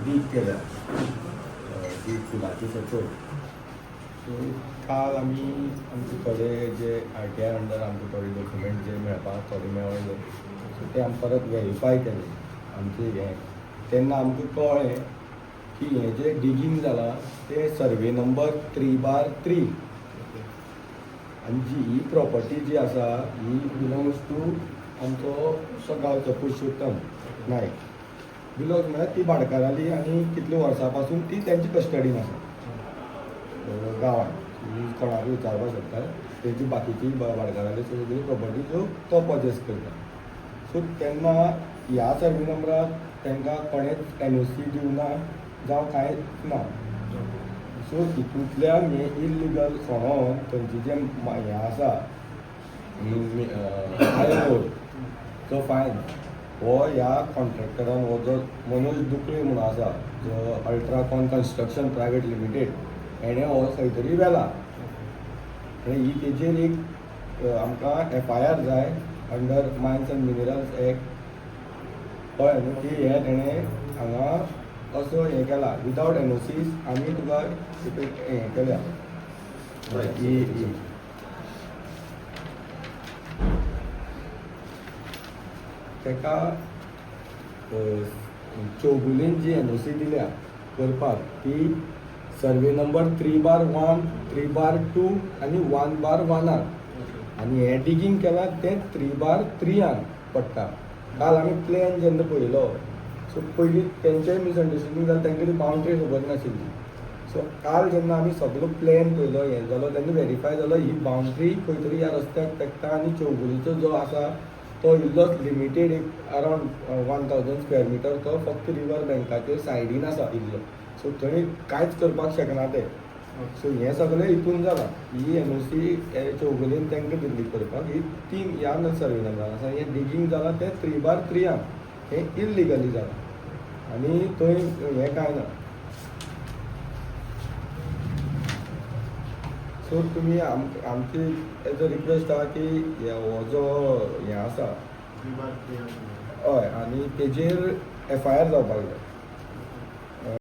Deep केल्या deep फुलाची सचोट. So काल आमी आमचे थोडे जे RTI अंडर आमचे थोडे डॉक्युमेंट जे मेळपाक थोडे मेळ्ळे, सो ते आमी परत व्हेरीफाय केले आमचे हें. तेन्ना आमकां कळ्ळें की हें जे डिगींग जालां तें सर्वे नंबर 3/3 आनी ही प्रॉपर्टी जी आसा ही बिलोंग्स टू आमचो गांवचो पुरुशोत्तम नायक. बिलोंग्स म्हळ्यार ती भाटकाराली आनी कितले वर्सां पासून ती तेंची कस्टडीन आसा गांवांत. कोणाकूय विचारपाक शकता. तेजी बाकीची भाटकाराली सगळी प्रॉपर्टी ज्यो तो पजेस करता. सो तेन्ना ह्या सर्वे नंबराक तांकां कोणेंच NOC दिवना जावं कांयच ना. सो हितूंतल्यान हें इल्लिगल सोडोन थंयची जे हें आसा हायकोर्ट जो फायन हो ह्या कॉन्ट्रॅक्टरान हो जो मनोज दुकळे म्हणून आसा जो अल्ट्राकॉन कन्स्ट्रक्शन प्रायवेट लिमिटेड हेणें हो खंय तरी व्हेला. आनी ही तेजेर एक आमकां FIR जाय under mines end minerals act. कळ्ळें न्हू की हें तेणें हांगा असो हें केला विदावट NOCs. आमी तुका हें केल्या ताका चौगुलेन जी NOC दिल्या करपाक ती सर्वे नंबर 3/1, 3/2 आनी 1/1. आनी हें डिगींग केलां तें 3/3 पडटा. काल आमी प्लॅन जेन्ना पळयलो सो पयलीं तेंचेंय मिसअंडरस्टँडींग जालें, तांकां ती बावंड्री खबर नाशिल्ली. सो काल जेन्ना आमी सगळो प्लॅन पळयलो हें जालो तेन्ना वेरीफाय जालो ही बावंड्री खंय तरी ह्या रस्त्याक तेकता आनी चौगुलेचो जो आसा तो इल्लोच लिमिटेड एक अरावंड 1000 स्क्वेअर मिटर तो फक्त रिवर बँकाचेर सायडीन आसा इल्लो. सो थंय कांयच करपाक शकना ते. सो हें सगळें हितून जालां. ही NOC चौगुलेन तांकां दिल्ली करपाक ही 3 ह्या सर्वे नंबरान आसा. हें डिगींग जालां तें 3/3 हें इल्लिगली जालां आनी थंय हें कांय ना. सो तुमी आमची एज अ रिक्वेस्ट आहा की हो जो हें आसा हय आनी तेजेर FIR जावपाक जाय.